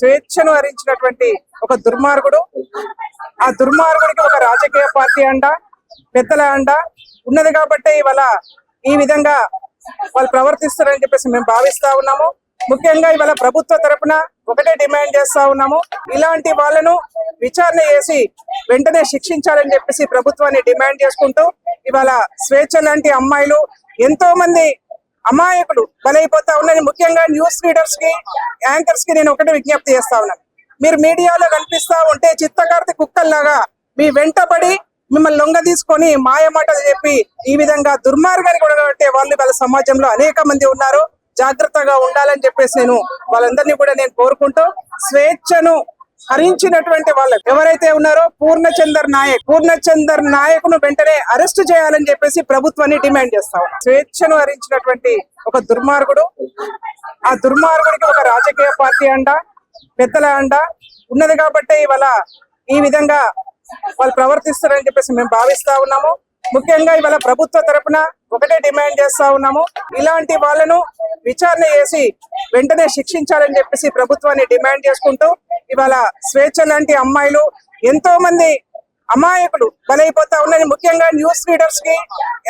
స్వేచ్ఛను హరించినటువంటి ఒక దుర్మార్గుడు, ఆ దుర్మార్గుడికి ఒక రాజకీయ పార్టీ అండ, పెద్దల అండ ఉన్నది కాబట్టి ఇవాళ ఈ విధంగా వాళ్ళు ప్రవర్తిస్తారని చెప్పేసి మేము భావిస్తా ఉన్నాము. ముఖ్యంగా ఇవాళ ప్రభుత్వ తరపున ఒకటే డిమాండ్ చేస్తా ఉన్నాము, ఇలాంటి వాళ్ళను విచారణ చేసి వెంటనే శిక్షించాలని చెప్పేసి ప్రభుత్వాన్ని డిమాండ్ చేసుకుంటూ ఇవాళ స్వేచ్ఛ లాంటి అమ్మాయిలు ఎంతో మంది అమాయకులు బలైపోతా ఉన్నది. ముఖ్యంగా న్యూస్ రీడర్స్ కి, యాంకర్స్ కి నేను ఒకటి విజ్ఞప్తి చేస్తా ఉన్నాను. మీరు మీడియాలో కనిపిస్తా ఉంటే చిత్తకార్తి కుక్కల్లాగా మీ వెంటబడి మిమ్మల్ని లొంగ తీసుకొని మాయమాటలు చెప్పి ఈ విధంగా దుర్మార్గాన్ని కూడా వాళ్ళు వాళ్ళ సమాజంలో అనేక మంది ఉన్నారు. జాగ్రత్తగా ఉండాలని చెప్పేసి నేను వాళ్ళందరినీ కూడా నేను కోరుకుంటూ, స్వేచ్ఛను హరించినటువంటి వాళ్ళు ఎవరైతే ఉన్నారో పూర్ణచందర్ నాయక్ను వెంటనే అరెస్ట్ చేయాలని చెప్పేసి ప్రభుత్వాన్ని డిమాండ్ చేస్తా ఉన్నాం. స్వేచ్ఛను హరించినటువంటి ఒక దుర్మార్గుడు, ఆ దుర్మార్గుడికి ఒక రాజకీయ పార్టీ అండ, పెద్దల అండ ఉన్నది కాబట్టి ఇవాళ ఈ విధంగా వాళ్ళు ప్రవర్తిస్తారని చెప్పేసి మేము భావిస్తా ఉన్నాము. ముఖ్యంగా ఇవాళ ప్రభుత్వ తరపున ఒకటే డిమాండ్ చేస్తా ఉన్నాము, ఇలాంటి వాళ్ళను విచారణ చేసి వెంటనే శిక్షించాలని చెప్పేసి ప్రభుత్వాన్ని డిమాండ్ చేసుకుంటూ ఇవాళ స్వేచ్ఛ లాంటి అమ్మాయిలు ఎంతో మంది అమాయకులు బలైపోతా ఉన్నది. ముఖ్యంగా న్యూస్ రీడర్స్ కి,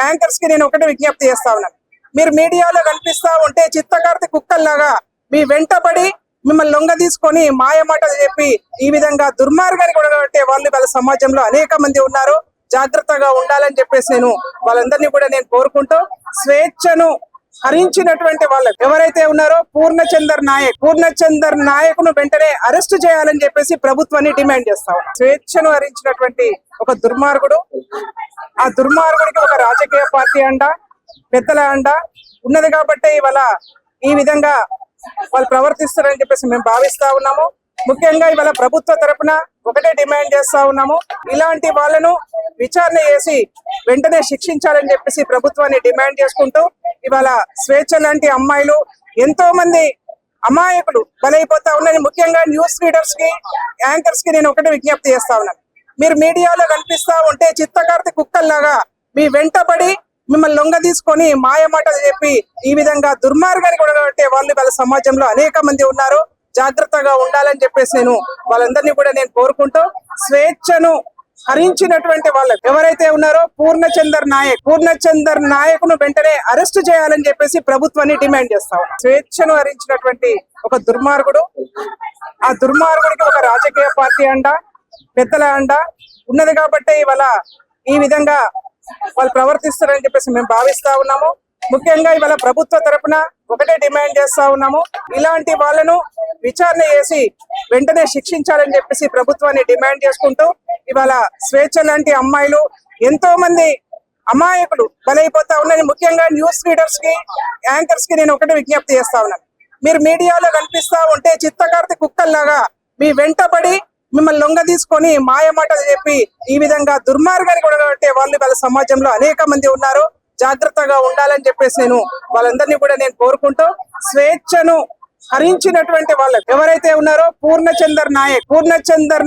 యాంకర్స్ కి నేను ఒకటి విజ్ఞప్తి చేస్తా ఉన్నాను. మీరు మీడియాలో కనిపిస్తా ఉంటే చిత్తకార్తి కుక్కల్లాగా మీ వెంటబడి మిమ్మల్ని లొంగ తీసుకొని మాయమాటలు చెప్పి ఈ విధంగా దుర్మార్గాన్ని కూడా వాళ్ళు వాళ్ళ సమాజంలో అనేక మంది ఉన్నారు. జాగ్రత్తగా ఉండాలని చెప్పేసి నేను వాళ్ళందరినీ కూడా నేను కోరుకుంటూ, స్వేచ్ఛను హరించినటువంటి వాళ్ళు ఎవరైతే ఉన్నారో పూర్ణచందర్ నాయక్ను వెంటనే అరెస్ట్ చేయాలని చెప్పేసి ప్రభుత్వాన్ని డిమాండ్ చేస్తాం. స్వేచ్ఛను హరించినటువంటి ఒక దుర్మార్గుడు, ఆ దుర్మార్గుడికి ఒక రాజకీయ పార్టీ అండ, పెద్దల అండ ఉన్నది కాబట్టి ఇవాళ ఈ విధంగా వాళ్ళు ప్రవర్తిస్తారని చెప్పేసి మేము భావిస్తా ఉన్నాము. ముఖ్యంగా ఇవాళ ప్రభుత్వ తరపున ఒకటే డిమాండ్ చేస్తా ఉన్నాము, ఇలాంటి వాళ్ళను విచారణ చేసి వెంటనే శిక్షించాలని చెప్పేసి ప్రభుత్వాన్ని డిమాండ్ చేసుకుంటూ ఇవాళ స్వేచ్ఛ లాంటి అమ్మాయిలు ఎంతో మంది అమాయకులు బలైపోతా ఉన్నది. ముఖ్యంగా న్యూస్ రీడర్స్ కి, యాంకర్స్ కి నేను ఒకటి విజ్ఞప్తి చేస్తా ఉన్నాను. మీరు మీడియాలో కనిపిస్తా ఉంటే చిత్తకార్తి కుక్కల్లాగా మీ వెంటబడి మిమ్మల్ని లొంగ తీసుకొని మాయమాటలు చెప్పి ఈ విధంగా దుర్మార్గాన్ని కూడా వాళ్ళు వాళ్ళ సమాజంలో అనేక మంది ఉన్నారు. జాగ్రత్తగా ఉండాలని చెప్పేసి నేను వాళ్ళందరినీ కూడా నేను కోరుకుంటూ, స్వేచ్ఛను హరించినటువంటి వాళ్ళు ఎవరైతే ఉన్నారో పూర్ణచందర్ నాయక్ను వెంటనే అరెస్ట్ చేయాలని చెప్పేసి ప్రభుత్వాన్ని డిమాండ్ చేస్తా ఉన్నాం. స్వేచ్ఛను హరించినటువంటి ఒక దుర్మార్గుడు, ఆ దుర్మార్గుడికి ఒక రాజకీయ పార్టీ అండ, పెద్దల అండ ఉన్నది కాబట్టి ఇవాళ ఈ విధంగా వాళ్ళు ప్రవర్తిస్తారని చెప్పేసి మేము భావిస్తా ఉన్నాము. ముఖ్యంగా ఇవాళ ప్రభుత్వ తరపున ఒకటే డిమాండ్ చేస్తా ఉన్నాము, ఇలాంటి వాళ్ళను విచారణ చేసి వెంటనే శిక్షించాలని చెప్పేసి ప్రభుత్వాన్ని డిమాండ్ చేసుకుంటూ ఇవాళ స్వేచ్ఛ లాంటి అమ్మాయిలు ఎంతో మంది అమాయకులు బలైపోతా ఉన్నది. ముఖ్యంగా న్యూస్ రీడర్స్ కి, యాంకర్స్ కి నేను ఒకటి విజ్ఞప్తి చేస్తా ఉన్నాను. మీరు మీడియాలో కనిపిస్తా ఉంటే చిత్తకార్తి కుక్కల్లాగా మీ వెంటబడి మిమ్మల్ని లొంగ తీసుకొని మాయమాటలు చెప్పి ఈ విధంగా దుర్మార్గాన్ని కూడా వాళ్ళు వాళ్ళ సమాజంలో అనేక మంది ఉన్నారు. జాగ్రత్తగా ఉండాలని చెప్పేసి నేను వాళ్ళందరినీ కూడా నేను కోరుకుంటూ, స్వేచ్ఛను హరించినటువంటి వాళ్ళు ఎవరైతే ఉన్నారో పూర్ణచందర్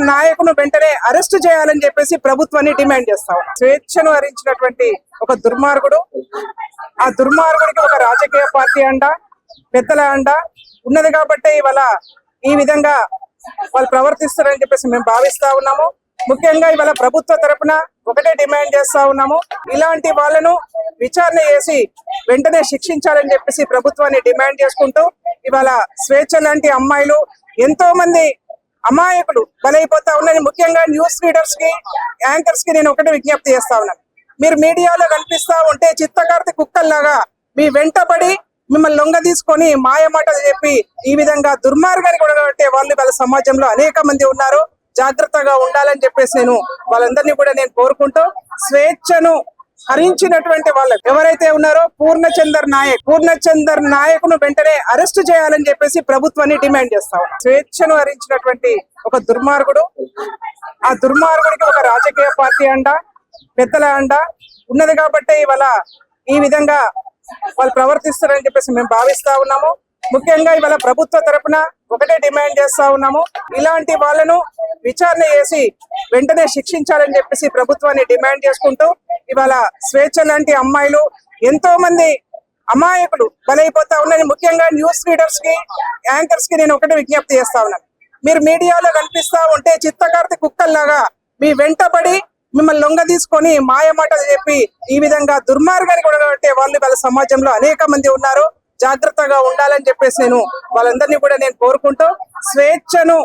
నాయక్ను వెంటనే అరెస్ట్ చేయాలని చెప్పేసి ప్రభుత్వాన్ని డిమాండ్ చేస్తాం. స్వేచ్ఛను హరించినటువంటి ఒక దుర్మార్గుడు, ఆ దుర్మార్గుడికి ఒక రాజకీయ పార్టీ అండ, పెద్దల అండ ఉన్నది కాబట్టి ఇవాళ ఈ విధంగా వాళ్ళు ప్రవర్తిస్తారని చెప్పేసి మేము భావిస్తా ఉన్నాము. ముఖ్యంగా ఇవాళ ప్రభుత్వ తరపున ఒకటే డిమాండ్ చేస్తా ఉన్నాము, ఇలాంటి వాళ్ళను విచారణ చేసి వెంటనే శిక్షించాలని చెప్పేసి ప్రభుత్వాన్ని డిమాండ్ చేసుకుంటూ ఇవాళ స్వేచ్ఛ లాంటి అమ్మాయిలు ఎంతో మంది అమాయకులు బలైపోతా ఉన్నది. ముఖ్యంగా న్యూస్ రీడర్స్ కి, యాంకర్స్ కి నేను ఒకటి విజ్ఞప్తి చేస్తా ఉన్నాను. మీరు మీడియాలో కనిపిస్తా ఉంటే చిత్తకార్తి కుక్కల్లాగా మీ వెంటబడి మిమ్మల్ని లొంగ తీసుకొని మాయమాటలు చెప్పి ఈ విధంగా దుర్మార్గాన్ని కూడా వాళ్ళు వాళ్ళ సమాజంలో అనేక మంది ఉన్నారు. జాగ్రత్తగా ఉండాలని చెప్పేసి నేను వాళ్ళందరినీ కూడా నేను కోరుకుంటూ, స్వేచ్ఛను హరించినటువంటి వాళ్ళు ఎవరైతే ఉన్నారో పూర్ణచందర్ నాయక్ను వెంటనే అరెస్ట్ చేయాలని చెప్పేసి ప్రభుత్వాన్ని డిమాండ్ చేస్తాం. స్వేచ్ఛను హరించినటువంటి ఒక దుర్మార్గుడు, ఆ దుర్మార్గుడికి ఒక రాజకీయ పార్టీ అండ, పెద్దల అండ ఉన్నది కాబట్టి ఇవాళ ఈ విధంగా వాళ్ళు ప్రవర్తిస్తారని చెప్పేసి మేము భావిస్తా ఉన్నాము. ముఖ్యంగా ఇవాళ ప్రభుత్వ తరపున ఒకటే డిమాండ్ చేస్తా ఉన్నాము, ఇలాంటి వాళ్ళను విచారణ చేసి వెంటనే శిక్షించాలని చెప్పేసి ప్రభుత్వాన్ని డిమాండ్ చేసుకుంటూ ఇవాళ స్వేచ్ఛ లాంటి అమ్మాయిలు ఎంతో మంది అమాయకులు బలైపోతా ఉన్నది. ముఖ్యంగా న్యూస్ రీడర్స్ కి, యాంకర్స్ కి నేను ఒకటి విజ్ఞప్తి చేస్తా ఉన్నాను. మీరు మీడియాలో కనిపిస్తా ఉంటే చిత్తకార్తి కుక్కల్లాగా మీ వెంటబడి మిమ్మల్ని లొంగ తీసుకొని మాయ మాటలు చెప్పి ఈ విధంగా దుర్మార్గాన్ని కొడగట్టే వాళ్ళు వాళ్ళ సమాజంలో అనేక మంది ఉన్నారు. జాగ్రత్తగా ఉండాలని చెప్పేసి నేను వాళ్ళందరినీ కూడా నేను కోరుకుంటూ, స్వేచ్ఛను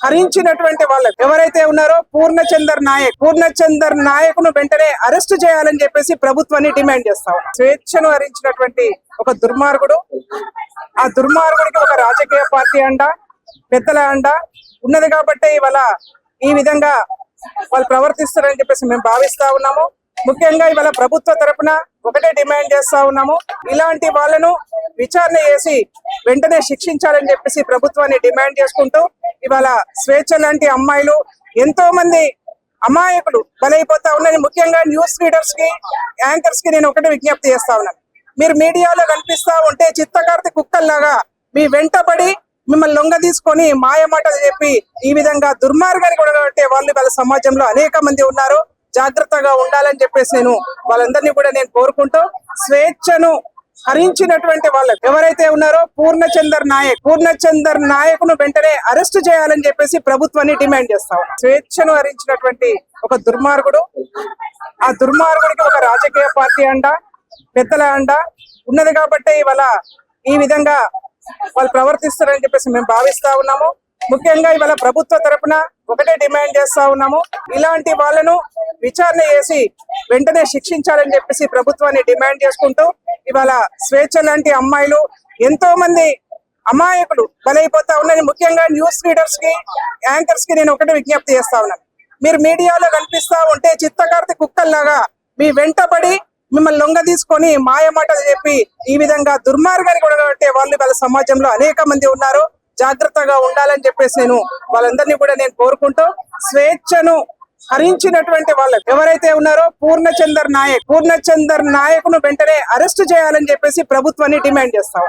హరించినటువంటి వాళ్ళు ఎవరైతే ఉన్నారో పూర్ణచందర్ నాయక్ను వెంటనే అరెస్ట్ చేయాలని చెప్పేసి ప్రభుత్వాన్ని డిమాండ్ చేస్తా ఉన్నాం. స్వేచ్ఛను హరించినటువంటి ఒక దుర్మార్గుడు, ఆ దుర్మార్గుడికి ఒక రాజకీయ పార్టీ అండ, పెద్దల అండ ఉన్నది కాబట్టి ఇవాళ ఈ విధంగా వాళ్ళు ప్రవర్తిస్తారని చెప్పేసి మేము భావిస్తా ఉన్నాము. ముఖ్యంగా ఇవాళ ప్రభుత్వ తరపున ఒకటే డిమాండ్ చేస్తా ఉన్నాము, ఇలాంటి వాళ్ళను విచారణ చేసి వెంటనే శిక్షించాలని చెప్పేసి ప్రభుత్వాన్ని డిమాండ్ చేసుకుంటూ, ఇవాళ స్వేచ్ఛ లాంటి అమ్మాయిలు ఎంతో మంది అమాయకులు బలైపోతా ఉన్నారని ముఖ్యంగా న్యూస్ రీడర్స్ కి, యాంకర్స్ కి నేను ఒకటే విజ్ఞప్తి చేస్తా ఉన్నాను. మీరు మీడియాలో కనిపిస్తా ఉంటే చిత్తకార్తి కుక్కల్లాగా మీ వెంటబడి మిమ్మల్ని లొంగ తీసుకొని మాయ మాటలు చెప్పి ఈ విధంగా దుర్మార్గాన్ని కొడగట్టే వాళ్ళు వాళ్ళ సమాజంలో అనేక మంది ఉన్నారు. జాగ్రత్తగా ఉండాలని చెప్పేసి నేను వాళ్ళందరినీ కూడా నేను కోరుకుంటూ, స్వేచ్ఛను హరించినటువంటి వాళ్ళు ఎవరైతే ఉన్నారో పూర్ణచందర్ నాయక్ను వెంటనే అరెస్ట్ చేయాలని చెప్పేసి ప్రభుత్వాన్ని డిమాండ్ చేస్తా ఉన్నాం. స్వేచ్ఛను హరించినటువంటి ఒక దుర్మార్గుడు, ఆ దుర్మార్గుడికి ఒక రాజకీయ పార్టీ అండ, పెద్దల అండ ఉన్నది కాబట్టి ఇవాళ ఈ విధంగా వాళ్ళు ప్రవర్తిస్తారని చెప్పేసి మేము భావిస్తా ఉన్నాము. ముఖ్యంగా ఇవాళ ప్రభుత్వ తరపున ఒకటే డిమాండ్ చేస్తా ఉన్నాము, ఇలాంటి వాళ్ళను విచారణ చేసి వెంటనే శిక్షించాలని చెప్పేసి ప్రభుత్వాన్ని డిమాండ్ చేసుకుంటూ, ఇవాళ స్వేచ్ఛ లాంటి అమ్మాయిలు ఎంతో మంది అమాయకులు బలైపోతా ఉన్నారని ముఖ్యంగా న్యూస్ రీడర్స్ కి, యాంకర్స్ కి నేను ఒకటే విజ్ఞప్తి చేస్తా ఉన్నాను. మీరు మీడియాలో కనిపిస్తా ఉంటే చిత్తకార్తి కుక్కల్లాగా మీ వెంటబడి మిమ్మల్ని లొంగ తీసుకొని మాయ మాటలు చెప్పి ఈ విధంగా దుర్మార్గాన్ని కొడగట్టే వాళ్ళు వాళ్ళ సమాజంలో అనేక మంది ఉన్నారు. జాగ్రత్తగా ఉండాలని చెప్పేసి నేను వాళ్ళందరినీ కూడా నేను కోరుకుంటూ, స్వేచ్ఛను హరించినటువంటి వాళ్ళు ఎవరైతే ఉన్నారో పూర్ణచందర్ నాయక్ను వెంటనే అరెస్ట్ చేయాలని చెప్పేసి ప్రభుత్వాన్ని డిమాండ్ చేస్తా ఉన్నాం.